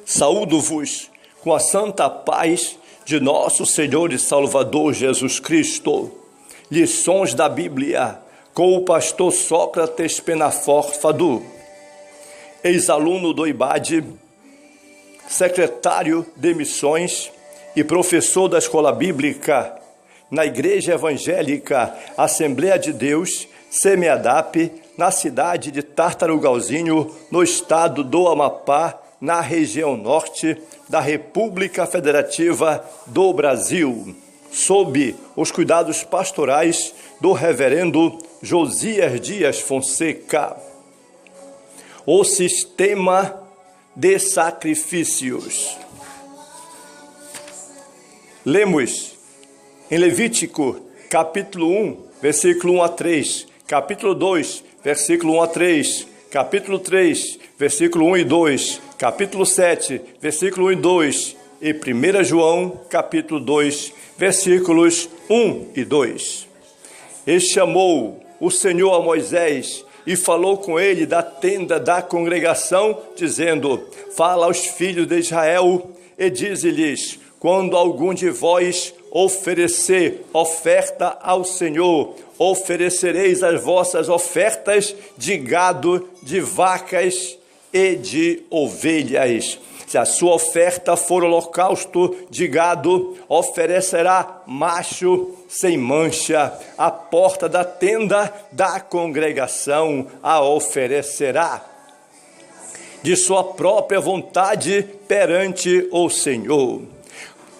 Saúdo-vos com a santa paz de nosso Senhor e Salvador Jesus Cristo. Lições da Bíblia com o pastor Sócrates Penafor Fadu, ex-aluno do IBAD, secretário de missões e professor da Escola Bíblica na Igreja Evangélica Assembleia de Deus, SEMEADAP, na cidade de Tartarugalzinho, no estado do Amapá, na região norte da República Federativa do Brasil, sob os cuidados pastorais do reverendo Josias Dias Fonseca. O sistema de sacrifícios. Lemos em Levítico, capítulo 1, versículo 1 a 3, capítulo 2, versículo 1 a 3, capítulo 3, versículo 1 e 2, capítulo 7, versículo 1 e 2, e 1 João, capítulo 2, versículos 1 e 2. E chamou o Senhor a Moisés e falou com ele da tenda da congregação, dizendo: fala aos filhos de Israel e dize-lhes: quando algum de vós oferecer oferta ao Senhor, oferecereis as vossas ofertas de gado, de vacas e de ovelhas. Se a sua oferta for holocausto de gado, oferecerá macho sem mancha. A porta da tenda da congregação a oferecerá de sua própria vontade perante o Senhor.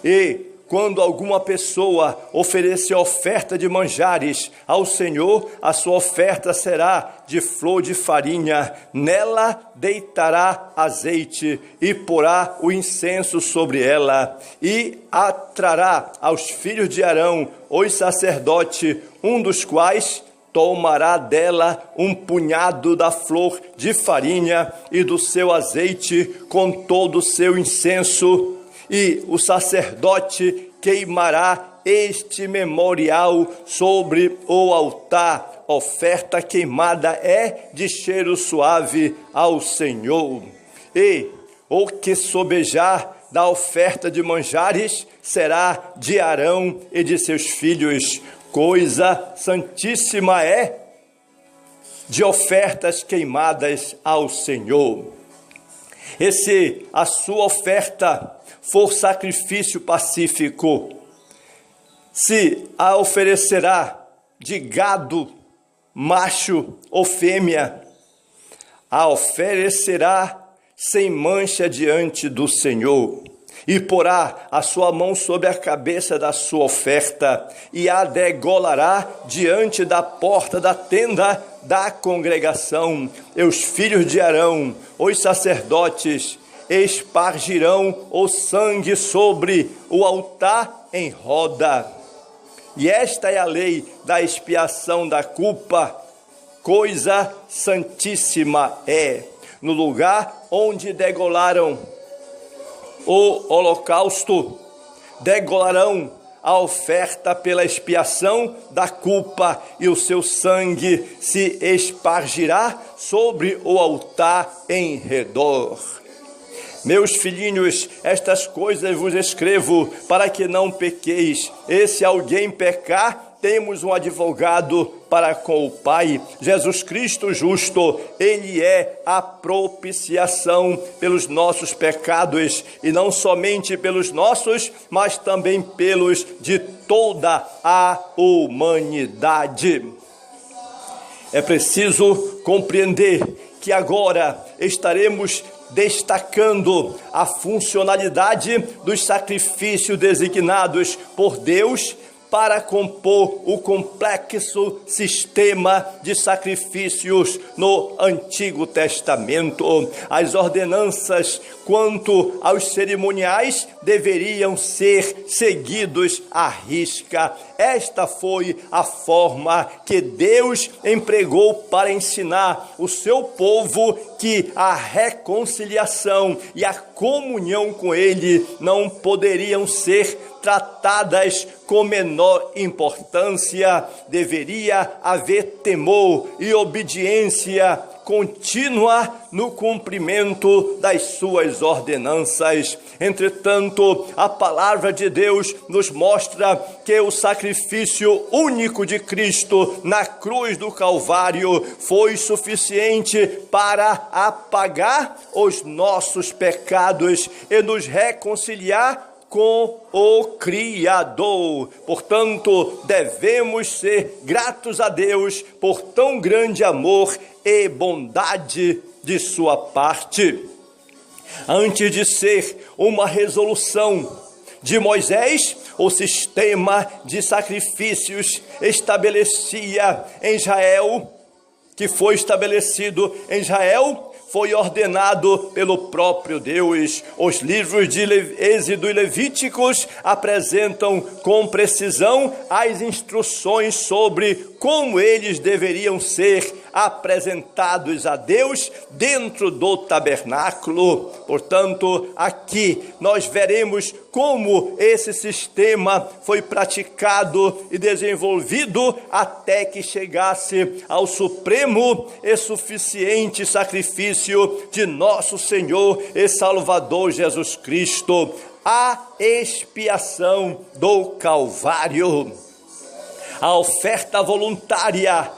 E quando alguma pessoa oferecer oferta de manjares ao Senhor, a sua oferta será de flor de farinha. Nela deitará azeite e porá o incenso sobre ela. E atrará aos filhos de Arão, os sacerdotes, um dos quais tomará dela um punhado da flor de farinha e do seu azeite com todo o seu incenso. E o sacerdote queimará este memorial sobre o altar. Oferta queimada é de cheiro suave ao Senhor. E o que sobejar da oferta de manjares será de Arão e de seus filhos. Coisa santíssima é de ofertas queimadas ao Senhor. E se a sua oferta for sacrifício pacífico, se a oferecerá de gado, macho ou fêmea, a oferecerá sem mancha diante do Senhor, e porá a sua mão sobre a cabeça da sua oferta, e a degolará diante da porta da tenda da congregação. E os filhos de Arão, os sacerdotes, espargirão o sangue sobre o altar em roda. E esta é a lei da expiação da culpa. Coisa santíssima é. No lugar onde degolaram o holocausto, degolarão a oferta pela expiação da culpa, e o seu sangue se espargirá sobre o altar em redor. Meus filhinhos, estas coisas vos escrevo para que não pequeis. E se alguém pecar, temos um advogado para com o Pai, Jesus Cristo justo. Ele é a propiciação pelos nossos pecados, e não somente pelos nossos, mas também pelos de toda a humanidade. É preciso compreender que agora estaremos destacando a funcionalidade dos sacrifícios designados por Deus para compor o complexo sistema de sacrifícios no Antigo Testamento. As ordenanças quanto aos cerimoniais deveriam ser seguidos à risca. Esta foi a forma que Deus empregou para ensinar o seu povo que a reconciliação e a comunhão com Ele não poderiam ser tratadas com menor importância. Deveria haver temor e obediência contínua no cumprimento das suas ordenanças. Entretanto, a palavra de Deus nos mostra que o sacrifício único de Cristo na cruz do Calvário foi suficiente para apagar os nossos pecados e nos reconciliar com o Criador. Portanto, devemos ser gratos a Deus por tão grande amor e bondade de sua parte. Antes de ser uma resolução de Moisés, o sistema de sacrifícios que foi estabelecido em Israel, foi ordenado pelo próprio Deus. Os livros de Êxodo e Levíticos apresentam com precisão as instruções sobre como eles deveriam ser apresentados a Deus dentro do tabernáculo. Portanto, aqui nós veremos como esse sistema foi praticado e desenvolvido até que chegasse ao supremo e suficiente sacrifício de nosso Senhor e Salvador Jesus Cristo, a expiação do Calvário. A oferta voluntária,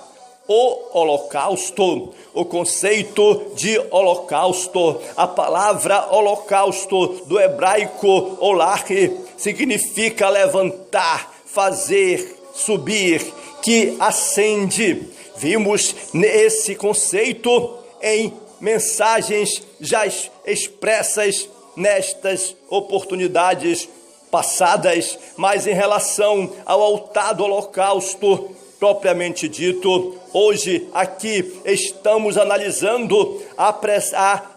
o holocausto, o conceito de holocausto, a palavra holocausto do hebraico olach significa levantar, fazer, subir, que acende. Vimos nesse conceito em mensagens já expressas nestas oportunidades passadas, mas em relação ao altar do holocausto propriamente dito, hoje aqui estamos analisando a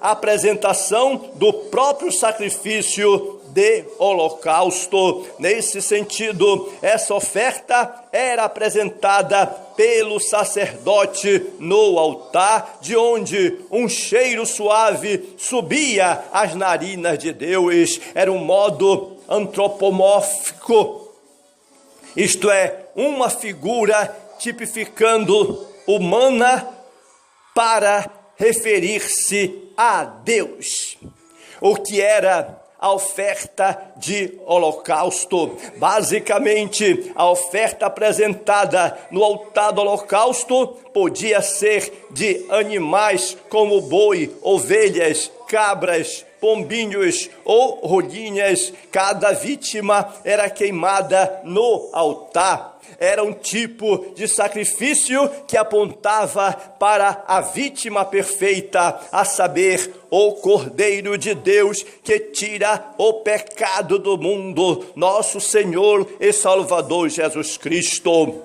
apresentação do próprio sacrifício de holocausto. Nesse sentido, essa oferta era apresentada pelo sacerdote no altar, de onde um cheiro suave subia às narinas de Deus. Era um modo antropomórfico, isto é, uma figura tipificando humana para referir-se a Deus. O que era a oferta de holocausto? Basicamente, a oferta apresentada no altar do holocausto podia ser de animais como boi, ovelhas, cabras, pombinhos ou rolinhas. Cada vítima era queimada no altar. Era um tipo de sacrifício que apontava para a vítima perfeita, a saber, o Cordeiro de Deus que tira o pecado do mundo, nosso Senhor e Salvador Jesus Cristo.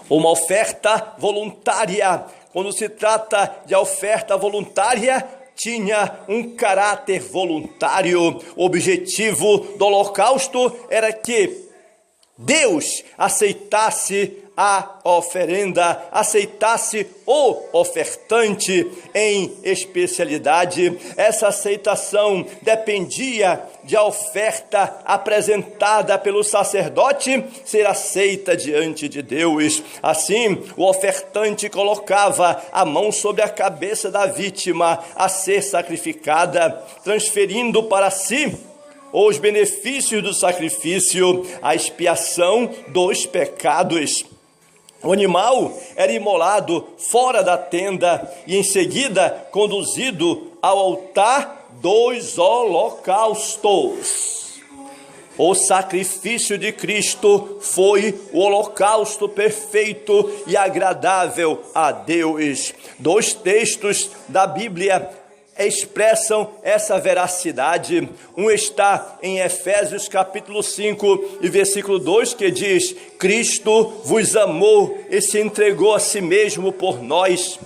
Uma oferta voluntária. Quando se trata de oferta voluntária, tinha um caráter voluntário. O objetivo do holocausto era que Deus aceitasse a oferenda, aceitasse o ofertante em especialidade. Essa aceitação dependia de a oferta apresentada pelo sacerdote ser aceita diante de Deus. Assim, o ofertante colocava a mão sobre a cabeça da vítima a ser sacrificada, transferindo para si os benefícios do sacrifício, a expiação dos pecados. O animal era imolado fora da tenda e em seguida conduzido ao altar dos holocaustos. O sacrifício de Cristo foi o holocausto perfeito e agradável a Deus. Dois textos da Bíblia expressam essa veracidade. Um está em Efésios capítulo 5 e versículo 2, que diz: Cristo vos amou e se entregou a si mesmo por nós,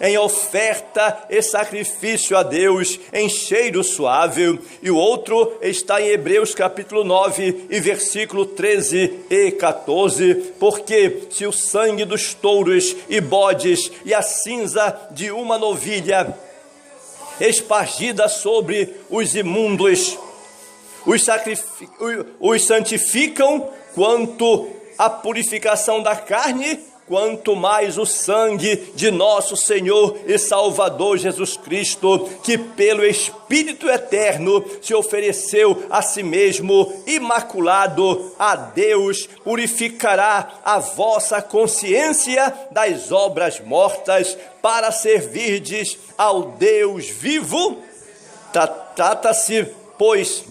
em oferta e sacrifício a Deus, em cheiro suave. E o outro está em Hebreus capítulo 9 e versículo 13 e 14, porque se o sangue dos touros e bodes e a cinza de uma novilha espargida sobre os imundos os santificam quanto à purificação da carne, quanto mais o sangue de nosso Senhor e Salvador Jesus Cristo, que pelo Espírito eterno se ofereceu a si mesmo imaculado a Deus, purificará a vossa consciência das obras mortas para servirdes ao Deus vivo. Trata-se, pois,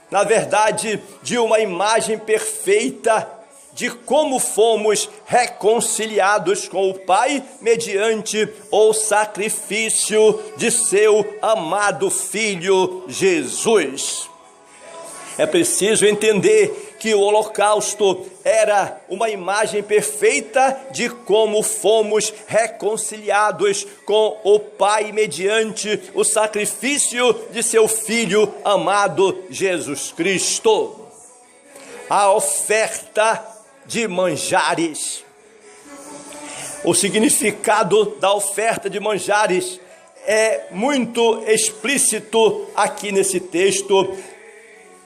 na verdade, de uma imagem perfeita de como fomos reconciliados com o Pai mediante o sacrifício de seu amado Filho Jesus. É preciso entender que o holocausto era uma imagem perfeita de como fomos reconciliados com o Pai mediante o sacrifício de seu Filho amado Jesus Cristo. A oferta de manjares. O significado da oferta de manjares é muito explícito aqui nesse texto.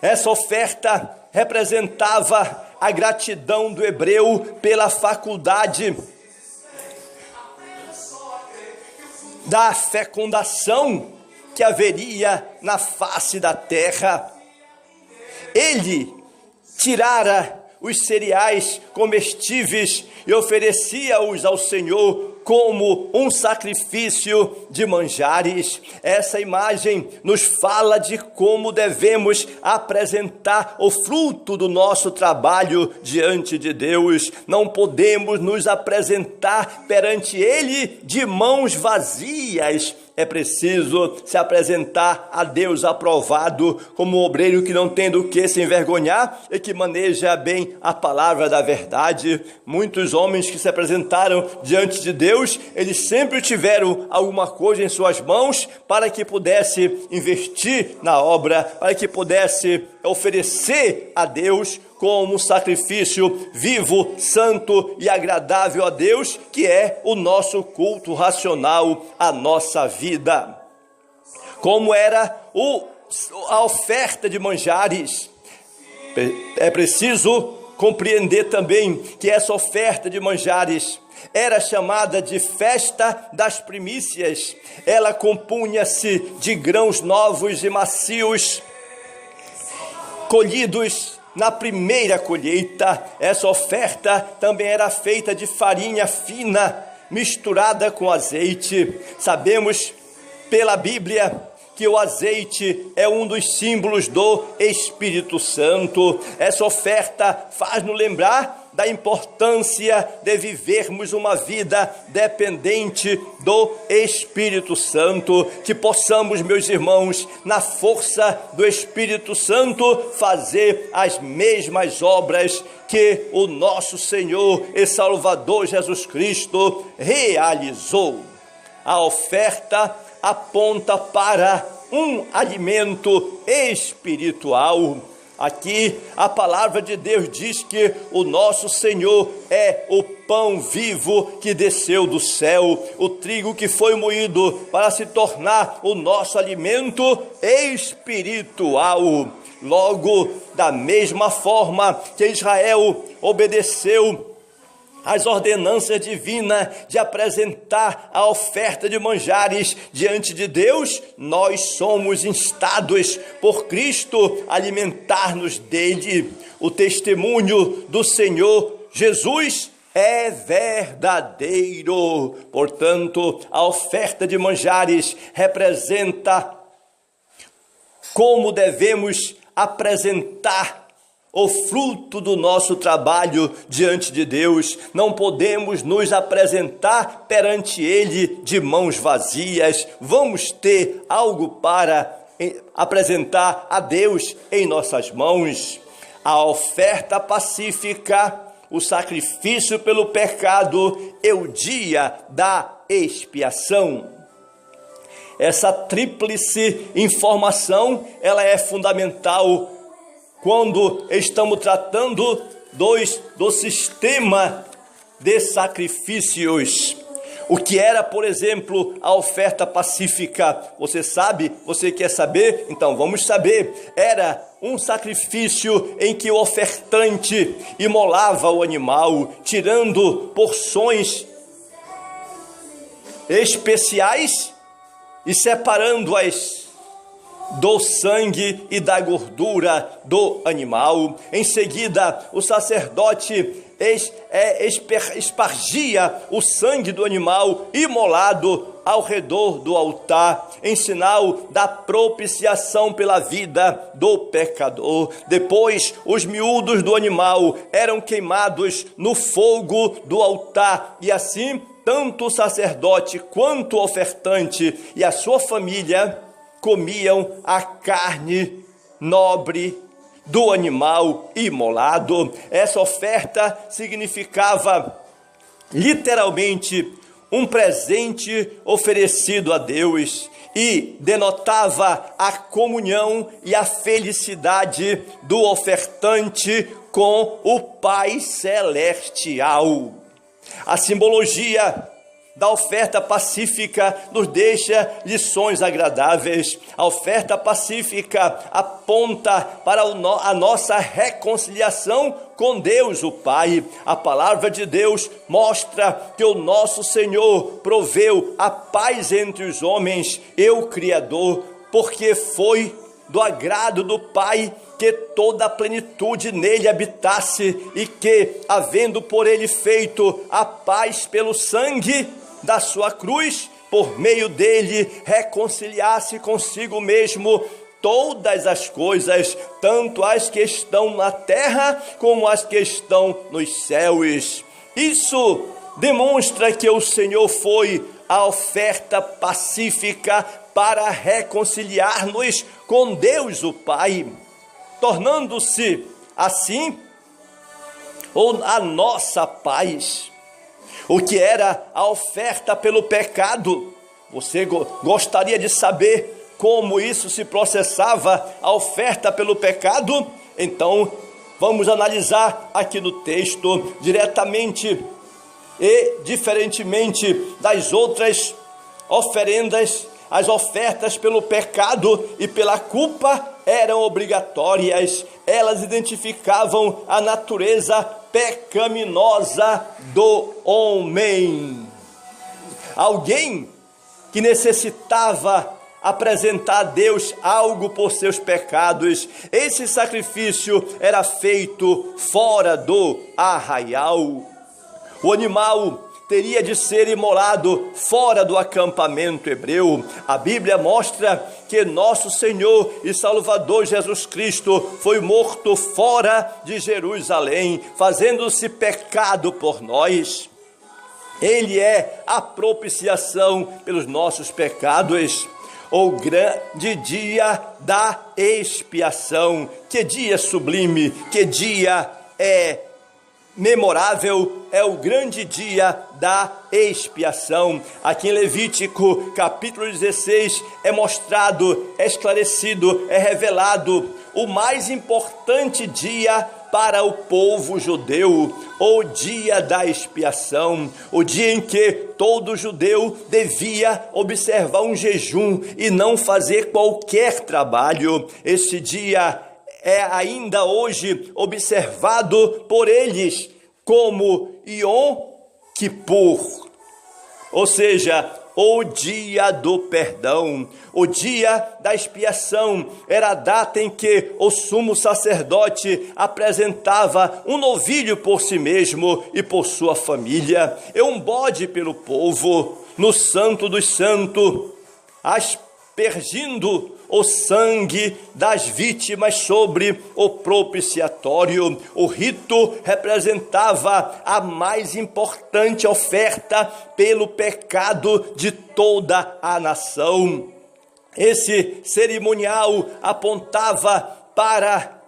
Essa oferta representava a gratidão do hebreu pela faculdade da fecundação que haveria na face da terra. Ele tirara os cereais comestíveis e oferecia-os ao Senhor como um sacrifício de manjares. Essa imagem nos fala de como devemos apresentar o fruto do nosso trabalho diante de Deus. Não podemos nos apresentar perante Ele de mãos vazias. É preciso se apresentar a Deus aprovado como um obreiro que não tem do que se envergonhar e que maneja bem a palavra da verdade. Muitos homens que se apresentaram diante de Deus, eles sempre tiveram alguma coisa em suas mãos para que pudesse investir na obra, para que pudesse oferecer a Deus como um sacrifício vivo, santo e agradável a Deus, que é o nosso culto racional, a nossa vida. Como era a oferta de manjares? É preciso compreender também que essa oferta de manjares era chamada de festa das primícias. Ela compunha-se de grãos novos e macios, colhidos na primeira colheita. Essa oferta também era feita de farinha fina, misturada com azeite. Sabemos pela Bíblia que o azeite é um dos símbolos do Espírito Santo. Essa oferta faz-nos lembrar da importância de vivermos uma vida dependente do Espírito Santo, que possamos, meus irmãos, na força do Espírito Santo, fazer as mesmas obras que o nosso Senhor e Salvador Jesus Cristo realizou. A oferta aponta para um alimento espiritual. Aqui a palavra de Deus diz que o nosso Senhor é o pão vivo que desceu do céu, o trigo que foi moído para se tornar o nosso alimento espiritual. Logo, da mesma forma que Israel obedeceu as ordenanças divinas de apresentar a oferta de manjares diante de Deus, nós somos instados por Cristo a alimentar-nos dele. O testemunho do Senhor Jesus é verdadeiro. Portanto, a oferta de manjares representa como devemos apresentar o fruto do nosso trabalho diante de Deus. Não podemos nos apresentar perante Ele de mãos vazias. Vamos ter algo para apresentar a Deus em nossas mãos. A oferta pacífica, o sacrifício pelo pecado e o dia da expiação. Essa tríplice informação, ela é fundamental quando estamos tratando do sistema de sacrifícios. O que era, por exemplo, a oferta pacífica? Você sabe? Você quer saber? Então vamos saber. Era um sacrifício em que o ofertante imolava o animal, tirando porções especiais e separando-as do sangue e da gordura do animal. Em seguida, o sacerdote espargia o sangue do animal imolado ao redor do altar, em sinal da propiciação pela vida do pecador. Depois, os miúdos do animal eram queimados no fogo do altar, e assim, tanto o sacerdote quanto o ofertante e a sua família comiam a carne nobre do animal imolado. Essa oferta significava literalmente um presente oferecido a Deus e denotava a comunhão e a felicidade do ofertante com o Pai Celestial. A simbologia da oferta pacífica nos deixa lições agradáveis. A oferta pacífica aponta para a nossa reconciliação com Deus, o Pai. A palavra de Deus mostra que o nosso Senhor proveu a paz entre os homens e o Criador, porque foi do agrado do Pai que toda a plenitude nele habitasse e que, havendo por ele feito a paz pelo sangue da sua cruz, por meio dele reconciliasse consigo mesmo todas as coisas, tanto as que estão na terra como as que estão nos céus. Isso demonstra que o Senhor foi a oferta pacífica para reconciliar-nos com Deus o Pai, tornando-se assim a nossa paz. O que era a oferta pelo pecado? Você gostaria de saber como isso se processava, a oferta pelo pecado? Então, vamos analisar aqui no texto diretamente e diferentemente das outras oferendas. As ofertas pelo pecado e pela culpa eram obrigatórias. Elas identificavam a natureza pecaminosa do homem. Alguém que necessitava apresentar a Deus algo por seus pecados. Esse sacrifício era feito fora do arraial. O animal teria de ser imolado fora do acampamento hebreu. A Bíblia mostra que nosso Senhor e Salvador Jesus Cristo foi morto fora de Jerusalém, fazendo-se pecado por nós. Ele é a propiciação pelos nossos pecados. O grande dia da expiação. Que dia sublime, que dia memorável, é o grande dia da expiação. Aqui em Levítico, capítulo 16, é mostrado, é esclarecido, é revelado o mais importante dia para o povo judeu, o dia da expiação, o dia em que todo judeu devia observar um jejum e não fazer qualquer trabalho. Esse dia é ainda hoje observado por eles como Yom Kippur, ou seja, o dia do perdão. O dia da expiação era a data em que o sumo sacerdote apresentava um novilho por si mesmo e por sua família, e um bode pelo povo, no Santo dos Santos, aspergindo o sangue das vítimas sobre o propiciatório. O rito representava a mais importante oferta pelo pecado de toda a nação. Esse cerimonial apontava para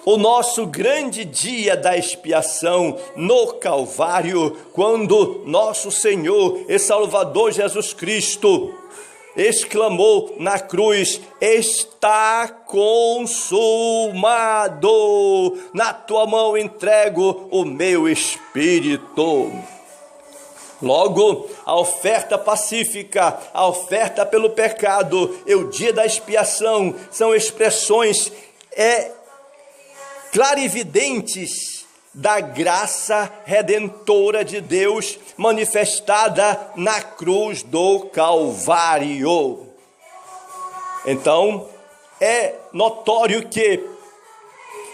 o nosso grande dia da expiação no Calvário, quando nosso Senhor e Salvador Jesus Cristo exclamou na cruz: está consumado, na tua mão entrego o meu espírito. Logo, a oferta pacífica, a oferta pelo pecado e o dia da expiação são expressões clarividentes da graça redentora de Deus manifestada na cruz do Calvário. Então, é notório que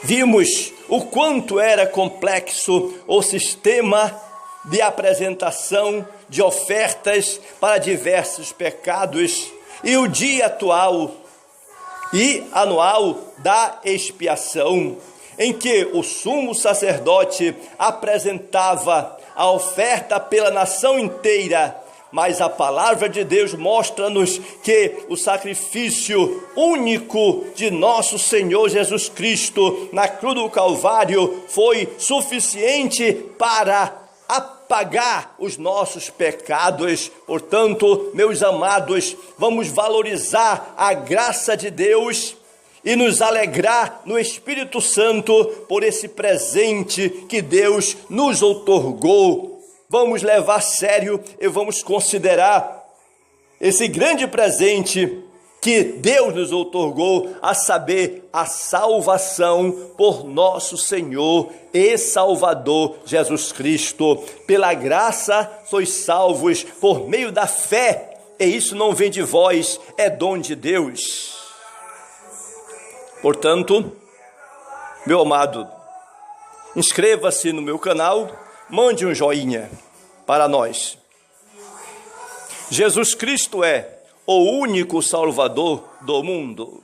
vimos o quanto era complexo o sistema de apresentação de ofertas para diversos pecados e o dia atual e anual da expiação, em que o sumo sacerdote apresentava a oferta pela nação inteira, mas a palavra de Deus mostra-nos que o sacrifício único de nosso Senhor Jesus Cristo na cruz do Calvário foi suficiente para apagar os nossos pecados. Portanto, meus amados, vamos valorizar a graça de Deus e nos alegrar no Espírito Santo por esse presente que Deus nos outorgou. Vamos levar a sério e vamos considerar esse grande presente que Deus nos outorgou, a saber, a salvação por nosso Senhor e Salvador Jesus Cristo. Pela graça sois salvos por meio da fé, e isso não vem de vós, é dom de Deus. Portanto, meu amado, inscreva-se no meu canal, mande um joinha para nós. Jesus Cristo é o único Salvador do mundo.